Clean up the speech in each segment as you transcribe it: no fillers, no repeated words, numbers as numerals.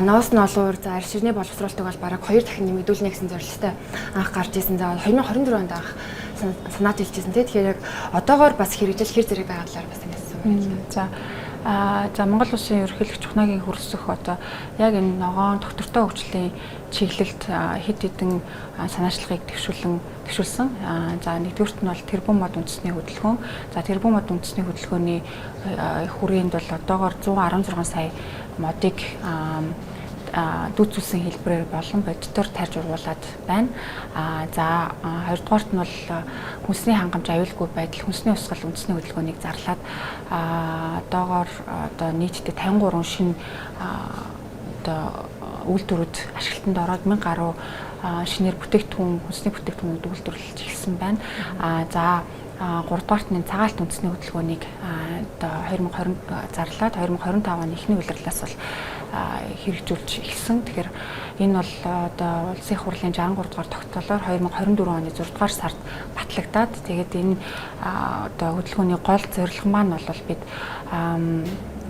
ноос нь олуур за арь ширний боловсруулалтыг бол бараг 2 дахин нэмэгдүүлнэ гэсэн зорилготой анх гарч ирсэн. За 2024 онд анх санаад хэлжсэн тийм. Тэгэхээр яг одоогоор бас хэрэгжил хэр зэрэг байгаа талаар бас хэлсэн. За Монгол Улсын ерөнхийлөгч Чухнагийн хүрсэх одоо яг энэ ногоон доктортой хөгжлийн чиглэлд хэд хэдэн санаачлагыг төвшүүлсэн. За нэгдүгürt нь бол тэрбум мод үндэсний хөдөлгөөн. За тэрбум мод үндэсний хөдөлгөөний хүрээнд бол одоогоор 116 сая модыг дүүцүүлсэн хэлбэрээр болон бодитоор тарж уруулад байна. За хоёрдугаарт нь бол хүнсний хангамж аюулгүй байдал, хүнсний усгал үндэсний хөдөлгөөнийг зарлаад одоогоор одоо нийтдээ 53 шинэ одоо үйлдвэрүүд ашиглалтанд ороод 1000 гаруй шинээр бүтээгдэхүүн, хүнсний бүтээгдэхүүнүүд үйлдвэрлэж эхэлсэн байна. За 3 дугаарт нь цагаалт үндэсний хөдөлгөөнийг одоо 2020 зарлаад 2025 оны эхний улирлаас бол хэрэгжүүлж эхэлсэн. Тэгэхээр энэ бол одоо улсын хурлын 63 дугаар тогтоолоор 2024 оны 6 дугаар сард батлагдаад тэгээд энэ одоо хөдөлгөөний гол зорилго маань бол бид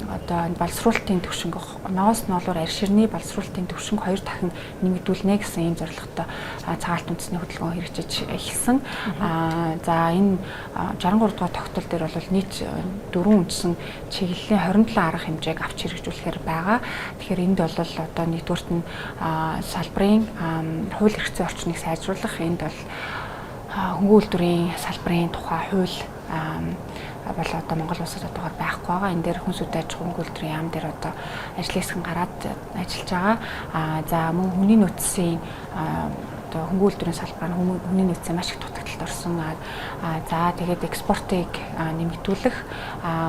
одоо энэ боловсруулалтын төвшинг ноос ноолоор арь ширний боловсруулалтын төвшинг 2 дахин нэмэгдүүлнэ гэсэн ийм зорилготой цагаалт үндэсний хөдөлгөөн хэрэгжиж эхэлсэн. За энэ 63 дугаар тогтоол дээр бол нийт 4 үндсэн чиглэлийн 27 арга хэмжээг авч хэрэгжүүлэхээр байгаа. Тэгэхээр энд бол одоо нэгдүгürt нь салбарын хууль эрх зүйн орчныг сайжруулах, энд бол хөнгөн үйлдвэрийн салбарын тухай хууль бол одоо Монгол улсад одоогоор байхгүй байгаа. Энэ дээр хүнс үдэ аж ахуйн үйлдвэрийн яам дээр одоо ажлын хэсэг гараад ажиллаж байгаа. За мөн хүний нөөцийн одоо хөнгөн үйлдвэрийн салбараар хүний нөөцийн маш их дутагдалд орсон. За тэгээд экспортыг нэмэгдүүлэх,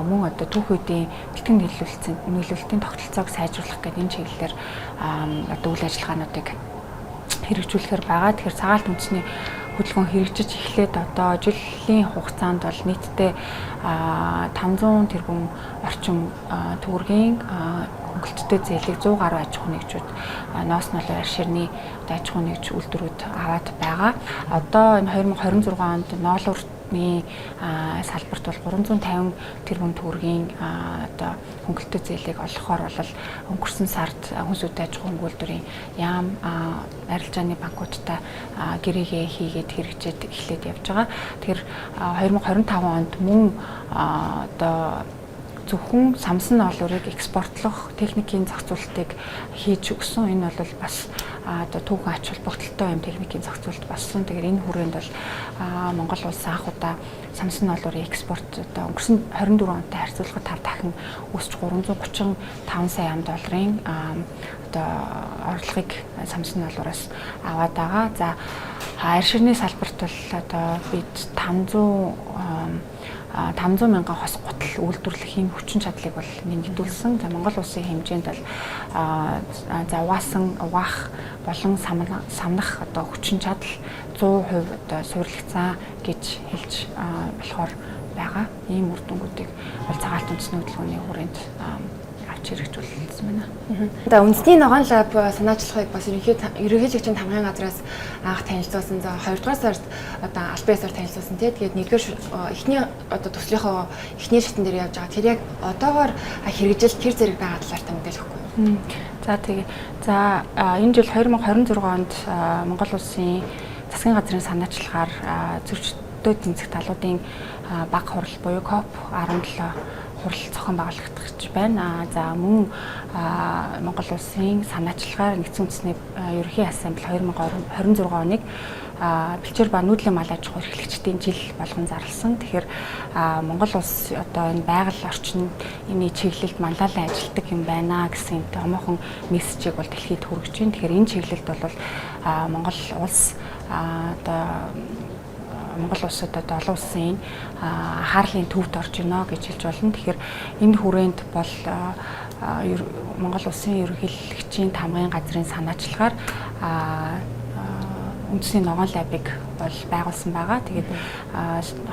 мөн одоо түүх үеийн бэлтгэн нийлүүлэлтийн тогтолцоог сайжруулах гэдэг энэ чиглэлээр одоо үйл ажиллагаануудыг хэрэгжүүлэхээр байгаа. Тэгэхээр цагаалт үндэсний хөдөлгөөн хэрэгжиж эхлээд одоо жилийн хугацаанд бол нийтдээ 500 тэрбум орчим төгрөгийн хөнгөлөлттэй зээлийг 100 гаруй аж ахуй нэгжүүд ноос ноолоор арь ширний аж ахуй нэгж үйлдвэрүүд аваад байгаа. Одоо энэ 2026 онд ноолуурны салбарт бол 350 тэрбум төгрөгийн одоо хөнгөлөлттэй зээлийг олгохоор бол өнгөрсөн сард хүнс үдэ аж ахуйн үйлдвэрийн яам арилжааны банкудтай гэрээгээ хийгээд хэрэгжээд эхлээд явж байгаа. Тэгэхээр 2025 онд мөн одоо зөвхөн самсан ноолуурыг экспортлох техникийн зохицуулалтыг хийж өгсөн. Энэ бол бас одоо түүхэн ач холбогдолтой юм техникийн зохицуулалт болсон. Тэгэхээр энэ хүрээнд бол Монгол улс анх удаа самсан ноолуурын экспорт одоо өнгөрсөн 24 онтой харьцуулахад 5 дахин өсч 335 сая $, одоо орлогыг самсан ноолуураас аваад байгаа. За арь ширний салбарт бол одоо бид 500 мянган хос гутал үйлдвэрлэхийн хүчин чадлыг бол нэмэгдүүлсэн. За Монгол улсын хэмжээнд бол за угаах болон самнах одоо хүчин чадал 100% одоо суйрлагдсан гэж хэлж болохоор байгаа. Ийм үр дүнгуудыг бол цагаалт үндэсний хөдөлгөөний хүрээнд хэрэгжүүлсэн байна. За үндэсний ногоон лаб санаачлагыг бас ерөнхийлөгчийн тамгын газраас анх танилцуулсан. За 2 дугаар сард одоо албан ёсоор танилцуулсан тийм. Тэгээд нэгдүгээр эхний одоо төслийнхөө эхний шатн дээр явж байгаа. Тэр яг одоогоор хэрэгжилт хэр зэрэг байгаа талаар та мэдээлэл өгөх үү? За тэгээ. За энэ жил 2026 онд Монгол улсын засгийн газрын санаачлагаар зөрчилдөд тэмцэх талуудын баг хурал буюу COP17 хурал зохион байгуулагдаж байна. За мөн Монгол улсын санаачлагаар нэгдсэн үндэсний ерөнхий ассамбле 2026 оныг бэлчээр ба нүүдлийн мал аж ахуй эрхлэгчдийн жил болгон зарласан. Тэгэхээр Монгол улс одоо энэ байгаль орчинд энэ чиглэлд манлайлан ажилладаг юм байна гэсэн томоохон мессежийг бол дэлхийд хүргэж байна. Тэгэхээр энэ чиглэлд бол Монгол улс одоо Монгол улсад одоо олон улсын хаарлын төвд орж байна гэж хэлж болно. Тэгэхээр энэ хүрээнд бол Монгол улсын ерөнхийлөгчийн тамгын газрын санаачлагаар үндэсний ногоон лабыг бол байгуулсан байгаа. Тэгээд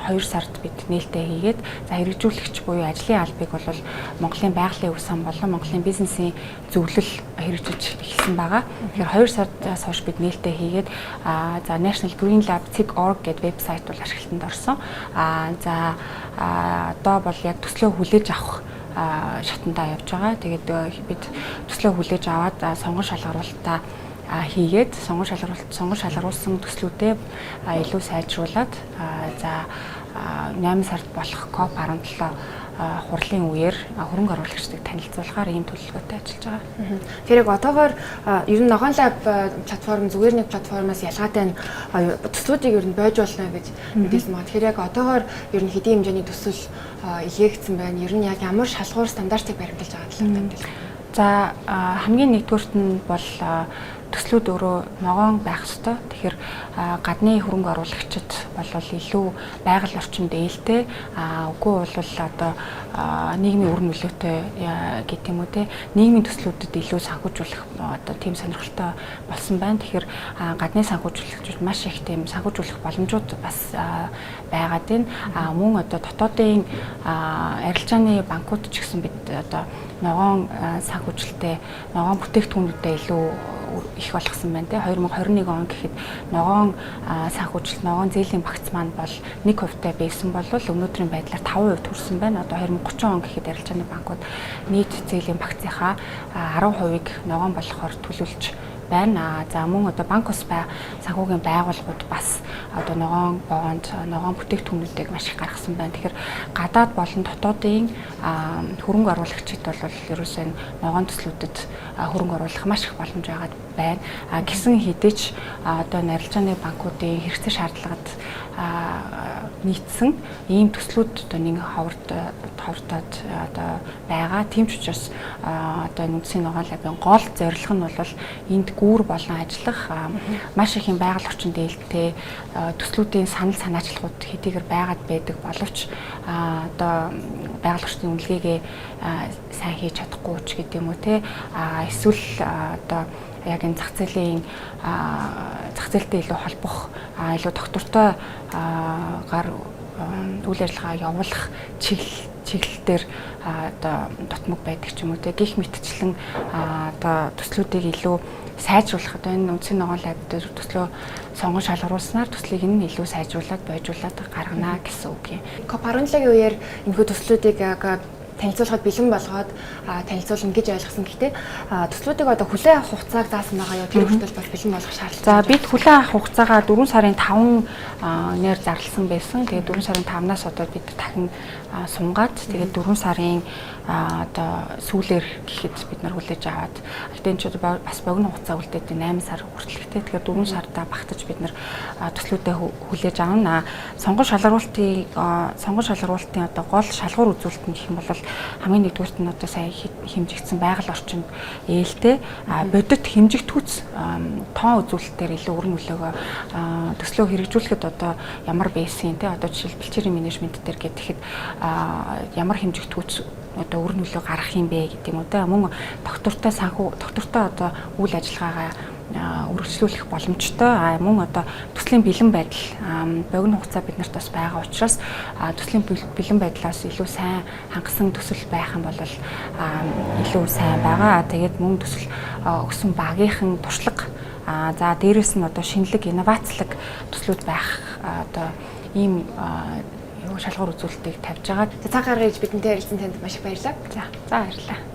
2 сард бид нээлттэй хийгээд за хэрэгжүүлэгч буюу ажлын албыг бол Монголын байгалийн өв сан болон Монголын бизнесийн зөвлөл хэрэгжиж эхэлсэн байгаа. Тэгэхээр 2 сараас хойш бид нээлттэй хийгээд за National Green Lab Org гэдэг вебсайт бол ашиглалтанд орсон. За одоо бол яг төслөө хүлээж авах шатандаа явж байгаа. Тэгээд бид төслөө хүлээж аваад сонгон шалгаруулалтаа хийгээд сонгон шалгаруулсан төслүүдээ илүү сайжруулад за 8 сард болох COP17 хурлын үеэр хөрөнгө оруулагчдыг танилцуулахаар ийм төлөвлөгөөтэй ажиллаж байгаа. Тэгэхээр одоогоор ер нь Ногоон лаб платформ зүгээр нэг платформоос ялгаатай нь төслүүдийг ер нь бойж болно гэж мэдээлсэн байна. Тэгэхээр яг одоогоор ер нь хэдийн хэмжээний төсөл илгээгдсэн байна. Ер нь яг ямар шалгуур стандартыг баримталж байгаа талаар мэдээлэл. За хамгийн нэгдүгüрт нь бол төслүүд өөрөө ногоон байх ёстой. Тэгэхээр гадны хөрөнгө оруулагчид бол илүү байгаль орчинд ээлтэй, үгүй бол одоо нийгмийн үр нөлөөтэй гэх юм уу те нийгмийн төслүүдэд илүү санхүүжүүлэх одоо тийм сонирхолтой болсон байна. Тэгэхээр гадны санхүүжүүлэгчид маш их тийм санхүүжүүлэх боломжууд бас байгаад байна. Мөн одоо дотоодын арилжааны банкуд ч гэсэн бид одоо ногоон санхүүжилттэй ногоон бүтээгдэхүүнүүдэд илүү их болгосон байна те 2021 он гэхэд ногоон санхүүжилт ногоон зээлийн багц маань бол 1% байсан бол өнөөдрийн байдлаар 5% төрсөн байна. Одоо 2030 он гэхэд арилжааны банкуд нийт зээлийн багцынхаа 10%-ийг ногоон болохоор төлөвлөж байна. За мөн одоо банк ус санхүүгийн байгууллагууд бас одоо ногоон боонд ногоон бүтээгдэхүүнүүдийг маш их гаргасан байна. Тэгэхээр гадаад болон дотоодын хөрөнгө оруулагчид бол ерөөсөө ногоон төслүүдэд хөрөнгө оруулах маш их боломж байгаа байна. Гэсэн хэдий ч одоо арилжааны банкуудын хэрэгцээ шаардлагад нийцсэн ийм төслүүд одоо нэг ховордоод одоо байгаа. Тийм ч учраас одоо үндэсний ногоон лабын гол зорилго нь бол энд гүүр болон ажиллах маш их юм байгаль орчинд ээлтэй төслүүдийн санал санаачлагууд хэдийгээр байгаад байдаг боловч одоо байгаль орчны үнэлгээгээ сайн хийж чадахгүй ч гэдэг юм уу те эсвэл одоо яг энэ зах зээлтэй илүү холбох илүү доктортой гар үйл ажиллагаа явуулах чиглэлээр одоо дотмог байдаг ч юм уу те гих мэтчлэн одоо төслүүдийг илүү сайжруулах одоо энэ үндэсний ногоон лаб дээр төслөө сонгон шалгаруулснаар төслийг нь илүү сайжруулад бойжуулад гаргана гэсэн үг юм. COP17-гийн үеэр энэхүү төслүүдийг танилцуулахад бэлэн болгоод танилцуулна гэж ойлгосон. Гэхдээ төслүүдийг одоо хүлээн авах хугацааг заасан байгаа юу? Тэр хүртэл бас бэлэн болгох шаардлагатай. За бид хүлээн авах хугацаагаа 4 сарын 5-нээр зарласан байсан. Тэгээд 4 сарын 5-наас одоо бид дахин сунгаад тэгээд 4 сарын одоо сүүлээр гэхэд бид нар хүлээж аваад гэтээ энэ ч бас богино хугацаа үлдээд 8 сар хүртэлхтэй. Тэгэхээр 4 сартаа багтаж бид нар төслүүдэд хүлээж авна. Сонгон шалгаруулалтын одоо гол шалгуур үзүүлэлт нь гэх юм бол хамгийн нэгдүгüрт нь одоо сая хэмжигдсэн байгаль орчинд ээлтэй бодит хэмжигтүүц тоон үзүүлэлтээр илүү өрн нөлөөгөө төслөө хэрэгжүүлэхэд одоо ямар байсан те одоо жишээл бэлчээрийн менежмент дээр гэхэд ямар хэмжигтүүц одоо өр нөлөө гарах юм бэ гэдэг юм уу те мөн доктортой одоо үйл ажиллагаагаа үргэлжлүүлэх боломжтой мөн одоо төслийн бэлэн байдал богино хугацаа бид нарт бас байгаа учраас төслийн бэлэн байдлаас илүү сайн хангасан төсөл байх юм бол илүү сайн байгаа. Тэгээд мөн төсөл өгсөн багийнхан туршлага за дээрэс нь одоо шинэлэг инновацлог төслүүд байх одоо ийм шалгуур үзүүлэлтийг тавьж байгаа. За цаг гаргаж бидэнтэй ярилцсан танд маш их баярлалаа. За баярлалаа.